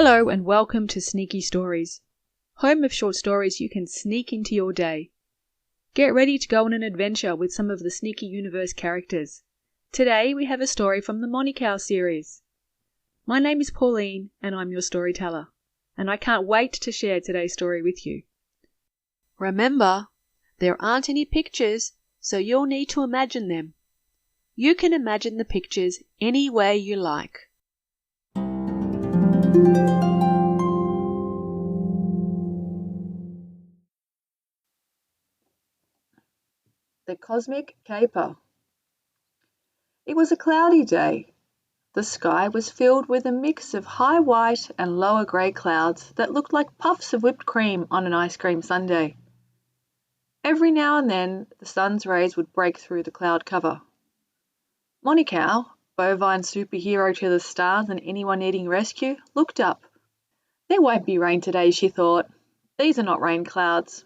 Hello and welcome to Sneaky Stories, home of short stories you can sneak into your day. Get ready to go on an adventure with some of the Sneaky Universe characters. Today we have a story from the Monicow series. My name is Pauline and I'm your storyteller, and I can't wait to share today's story with you. Remember, there aren't any pictures, so you'll need to imagine them. You can imagine the pictures any way you like. The Cosmic Caper. It was a cloudy day. The sky was filled with a mix of high white and lower grey clouds that looked like puffs of whipped cream on an ice cream sundae. Every now and then, the sun's rays would break through the cloud cover. Monicow, bovine superhero to the stars and anyone needing rescue, looked up. There won't be rain today, she thought. These are not rain clouds.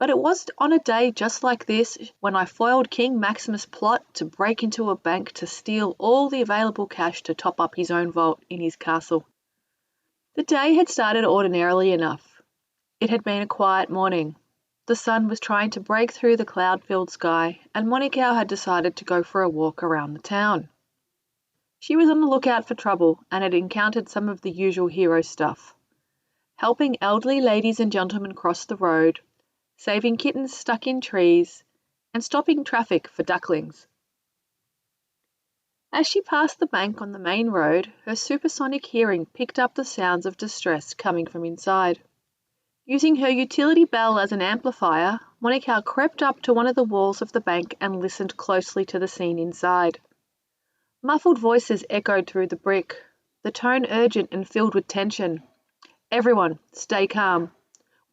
But it was on a day just like this when I foiled King Maximus' plot to break into a bank to steal all the available cash to top up his own vault in his castle. The day had started ordinarily enough. It had been a quiet morning. The sun was trying to break through the cloud-filled sky, and Monicow had decided to go for a walk around the town. She was on the lookout for trouble and had encountered some of the usual hero stuff. Helping elderly ladies and gentlemen cross the road, saving kittens stuck in trees, and stopping traffic for ducklings. As she passed the bank on the main road, her supersonic hearing picked up the sounds of distress coming from inside. Using her utility bell as an amplifier, Monicow crept up to one of the walls of the bank and listened closely to the scene inside. Muffled voices echoed through the brick, the tone urgent and filled with tension. Everyone, stay calm.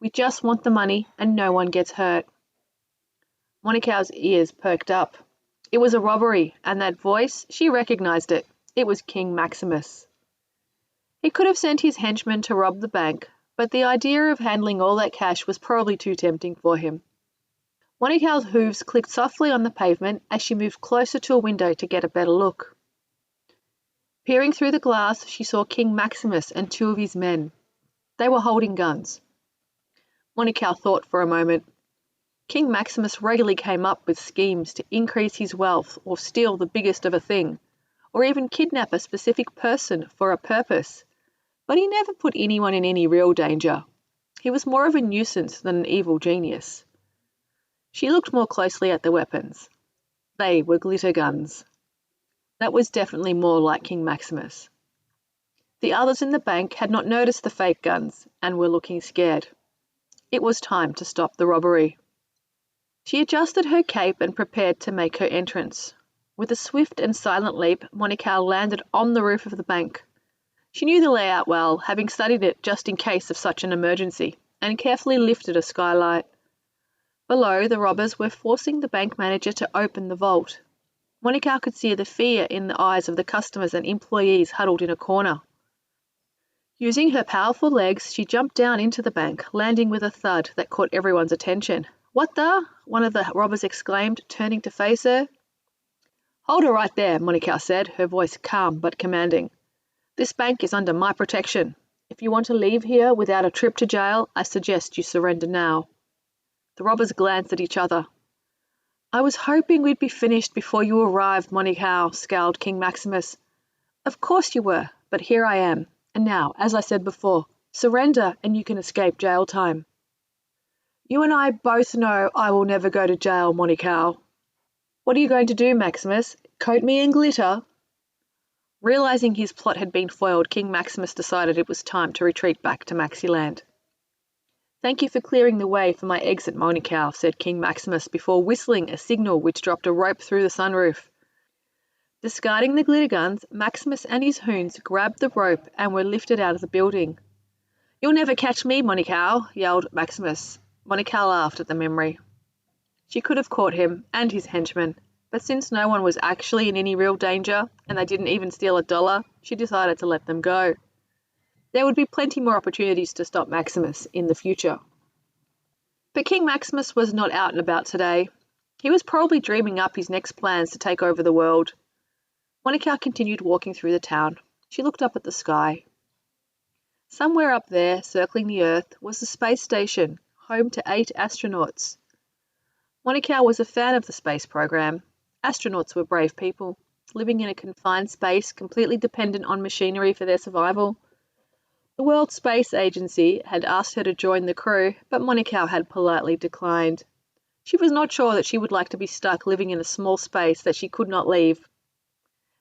We just want the money and no one gets hurt. Monicow's ears perked up. It was a robbery, and that voice, she recognized it. It was King Maximus. He could have sent his henchmen to rob the bank, but the idea of handling all that cash was probably too tempting for him. Monicow's hooves clicked softly on the pavement as she moved closer to a window to get a better look. Peering through the glass, she saw King Maximus and two of his men. They were holding guns. Monicow thought for a moment. King Maximus regularly came up with schemes to increase his wealth or steal the biggest of a thing, or even kidnap a specific person for a purpose, but he never put anyone in any real danger. He was more of a nuisance than an evil genius. She looked more closely at the weapons. They were glitter guns. That was definitely more like King Maximus. The others in the bank had not noticed the fake guns and were looking scared. It was time to stop the robbery. She adjusted her cape and prepared to make her entrance. With a swift and silent leap, Monicow landed on the roof of the bank. She knew the layout well, having studied it just in case of such an emergency, and carefully lifted a skylight. Below, the robbers were forcing the bank manager to open the vault. Monicow could see the fear in the eyes of the customers and employees huddled in a corner. Using her powerful legs, she jumped down into the bank, landing with a thud that caught everyone's attention. "What the?" one of the robbers exclaimed, turning to face her. "Hold her right there," Monicow said, her voice calm but commanding. "This bank is under my protection. If you want to leave here without a trip to jail, I suggest you surrender now." The robbers glanced at each other. "I was hoping we'd be finished before you arrived, Monicow," scowled King Maximus. "Of course you were, but here I am. And now, as I said before, surrender and you can escape jail time." "You and I both know I will never go to jail, Monicow." "What are you going to do, Maximus? Coat me in glitter?" Realizing his plot had been foiled, King Maximus decided it was time to retreat back to Maxiland. "Thank you for clearing the way for my exit, Monicow," said King Maximus before whistling a signal which dropped a rope through the sunroof. Discarding the glitter guns, Maximus and his hoons grabbed the rope and were lifted out of the building. "You'll never catch me, Monicow," yelled Maximus. Monicow laughed at the memory. She could have caught him and his henchmen, but since no one was actually in any real danger and they didn't even steal $1, she decided to let them go. There would be plenty more opportunities to stop Maximus in the future. But King Maximus was not out and about today. He was probably dreaming up his next plans to take over the world. Monicow continued walking through the town. She looked up at the sky. Somewhere up there, circling the Earth, was the space station, home to 8 astronauts. Monicow was a fan of the space program. Astronauts were brave people, living in a confined space, completely dependent on machinery for their survival. The World Space Agency had asked her to join the crew, but Monicow had politely declined. She was not sure that she would like to be stuck living in a small space that she could not leave.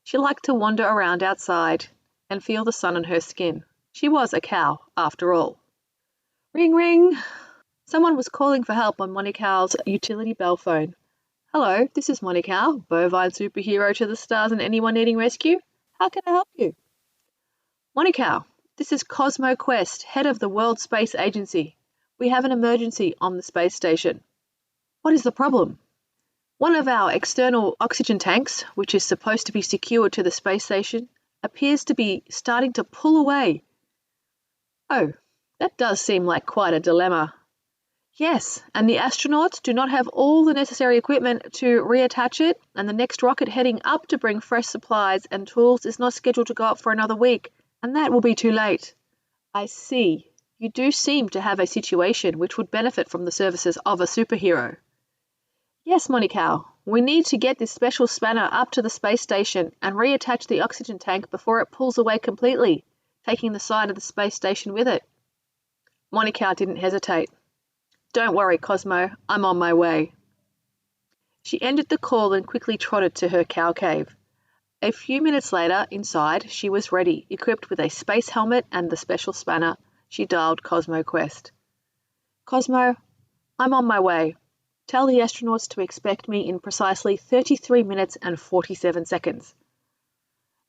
She liked to wander around outside and feel the sun on her skin. She was a cow, after all. Ring, ring! Someone was calling for help on Monicow's utility bell phone. Hello, this is Monicow, bovine superhero to the stars and anyone needing rescue. How can I help you? Monicow, this is Cosmo Quest, head of the World Space Agency. We have an emergency on the space station. What is the problem? One of our external oxygen tanks, which is supposed to be secured to the space station, appears to be starting to pull away. Oh, that does seem like quite a dilemma. Yes, and the astronauts do not have all the necessary equipment to reattach it, and the next rocket heading up to bring fresh supplies and tools is not scheduled to go up for another week, and that will be too late. I see. You do seem to have a situation which would benefit from the services of a superhero. Yes, Monicow, we need to get this special spanner up to the space station and reattach the oxygen tank before it pulls away completely, taking the side of the space station with it. Monicow didn't hesitate. Don't worry, Cosmo, I'm on my way. She ended the call and quickly trotted to her cow cave. A few minutes later, inside, she was ready, equipped with a space helmet and the special spanner. She dialed Cosmo Quest. Cosmo, I'm on my way. Tell the astronauts to expect me in precisely 33 minutes and 47 seconds.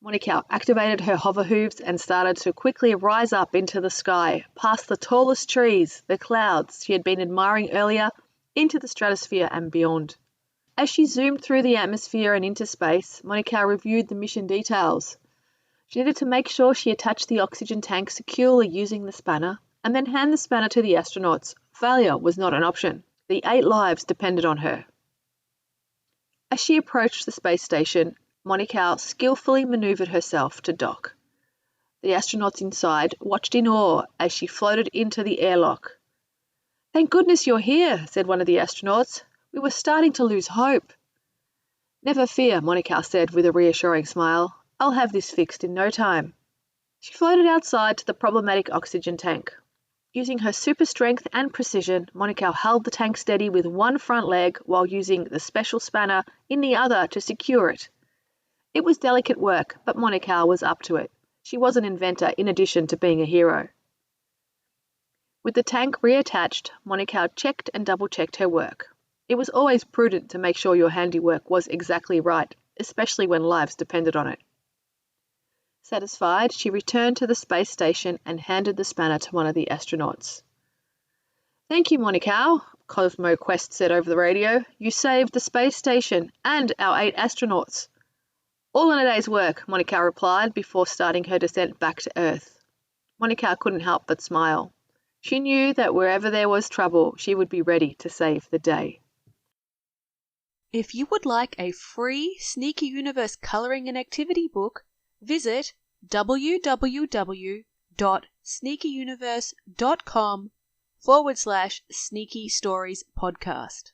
Monicow activated her hover hooves and started to quickly rise up into the sky, past the tallest trees, the clouds she had been admiring earlier, into the stratosphere and beyond. As she zoomed through the atmosphere and into space, Monicow reviewed the mission details. She needed to make sure she attached the oxygen tank securely using the spanner, and then hand the spanner to the astronauts. Failure was not an option. The 8 lives depended on her. As she approached the space station, Monicow skillfully maneuvered herself to dock. The astronauts inside watched in awe as she floated into the airlock. Thank goodness you're here, said one of the astronauts. We were starting to lose hope. Never fear, Monicow said with a reassuring smile. I'll have this fixed in no time. She floated outside to the problematic oxygen tank. Using her super strength and precision, Monicow held the tank steady with one front leg while using the special spanner in the other to secure it. It was delicate work, but Monicow was up to it. She was an inventor in addition to being a hero. With the tank reattached, Monicow checked and double-checked her work. It was always prudent to make sure your handiwork was exactly right, especially when lives depended on it. Satisfied, she returned to the space station and handed the spanner to one of the astronauts. Thank you, Monicow, Cosmo Quest said over the radio. You saved the space station and our 8 astronauts. All in a day's work, Monicow replied before starting her descent back to Earth. Monicow couldn't help but smile. She knew that wherever there was trouble, she would be ready to save the day. If you would like a free Sneaky Universe colouring and activity book, visit www.sneakyuniverse.com/Sneaky Stories Podcast.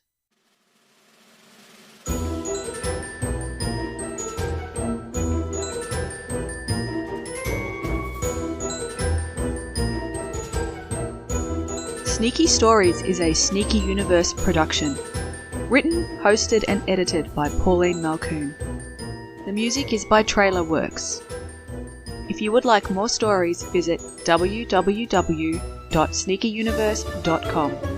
Sneaky Stories is a Sneaky Universe production. Written, hosted and edited by Pauline Malcoon. The music is by Trailer Works. If you would like more stories, visit www.sneakyuniverse.com.